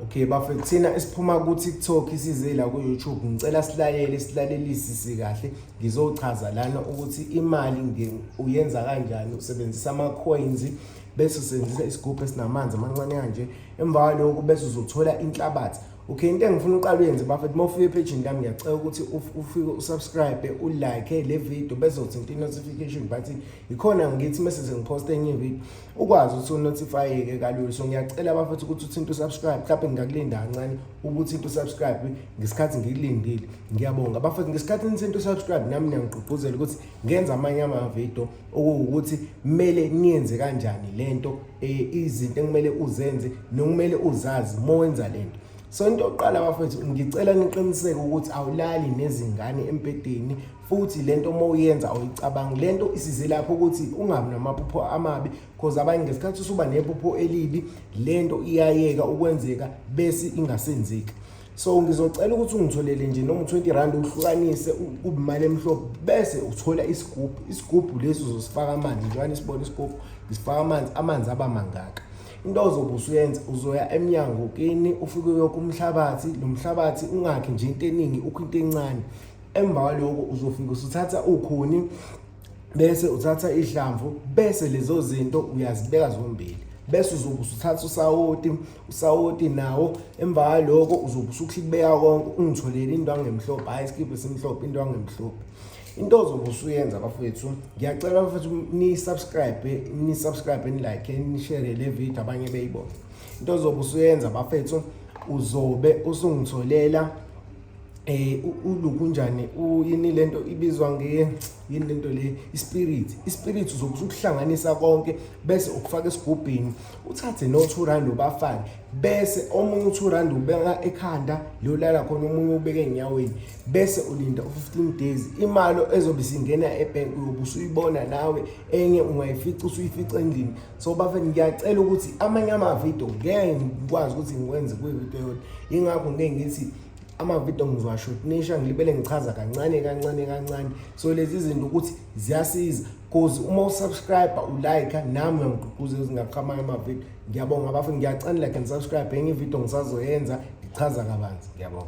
Okay bafethu, thina esiphuma ku-TikTok isize la ku-YouTube ngicela silalelisi kahle ngizochaza lana ukuthi imali uyenza kanjani usebenzisa ama-coins bese usebenzisa isigubhu esinamanzi amancane kanje. Emva kwalokho bese uzothola inhlabathi. Okay, into engifuna uqala uyenze bafethu, uma ufika epage yami ngiyacela ukuthi ufike usubscribe, ulike le video bese uthinta i-notification button. Ikhona ngithi mase ngiposta enye video ukwazi ukuthi unotify-ke kalula. So ngiyacela bafethu ukuthi uthinte usubscribe, mhlawumbe ngingakulinda kancane ukuthi usubscribe ngesikhathi ngikulindile. Ngiyabonga bafethu, ngesikhathi nithinta usubscribe nami ngiyangigqugquzela ukuthi ngenza amanye ama-video okuwukuthi kumele niyenze kanjani lento, izinto ekumele uzenze nokumele uzazi uma wenza lento. So into yokuqala bafethu, ngicela niqiniseke ukuthi awulali nezingane empedeni futhi lento uma uyenza awuyicabangi. Lento isize lapho ukuthi ungabi namaphupho amabi, because abanye ngesikhathi usuba nephupho elibi lento iyayeka ukwenzeka bese ingasenzeki. So ngizocela ukuthi ungitholele nje noma 20 rand uhlukanise kube imali emhlophe bese uthola isigubhu lesi uzosifaka amanzi. Njalo sibona isigubhu ngisifaka amanzi aba mangaka. Into ozobe usuyenza uzoya emnyango kini ufike uyokha umhlabathi. Lo mhlabathi ungakhi nje into eningi, ukho into encane. Emva kwaloko uzofika usuthatha ukhuni bese uthatha ihlamvu bese lezo zinto uyazibeka zombili bese uzobe usuthatha usawoti nawo. Emva kwaloko uzobe usukhibeka konke ungitholele indwangu emhlophe, hayi isikibhe simhlophe, indwangu emhlophe. Into ozobe usuyenza bafethu, ngiyacela bafethu ni-subscribe ni-like ni-share le video abanye beyibone. Into ozobe usuyenza bafethu, uzobe usungitholela ulukunjani yini lento ibizwa yini lento le, ispirit uzobe usukuhlanganisa konke bese ukufaka esigubhini. Uthathe no 2 rand ubafake bese omunye 2 rand ubeka ekhanda lolala khona, omunye ubeke enyaweni bese ulinda 15 days. Imali ezobe singena ebank uyobe usuyibona nawe, enye ungayifica usuyifica endlini. So bafethu, ngiyacela ukuthi amanye ama-video ngeke ngikwazi ukuthi ngikwenze kwi-video yodwa, ingakho ngeke ngithi ama-video ngizowashortnisha ngilibele ngichaza kancane. So lezi zinto ukuthi ziyasiza, because uma usubscribe ulike nami ngiyamgqugquzela ukuthi ngaqhamanya ama-video. Ngiyabonga bafethu, ngiyacela like and subscribe enye ivideo ngisazoyenza ngichaza kabanzi. Ngiyabonga.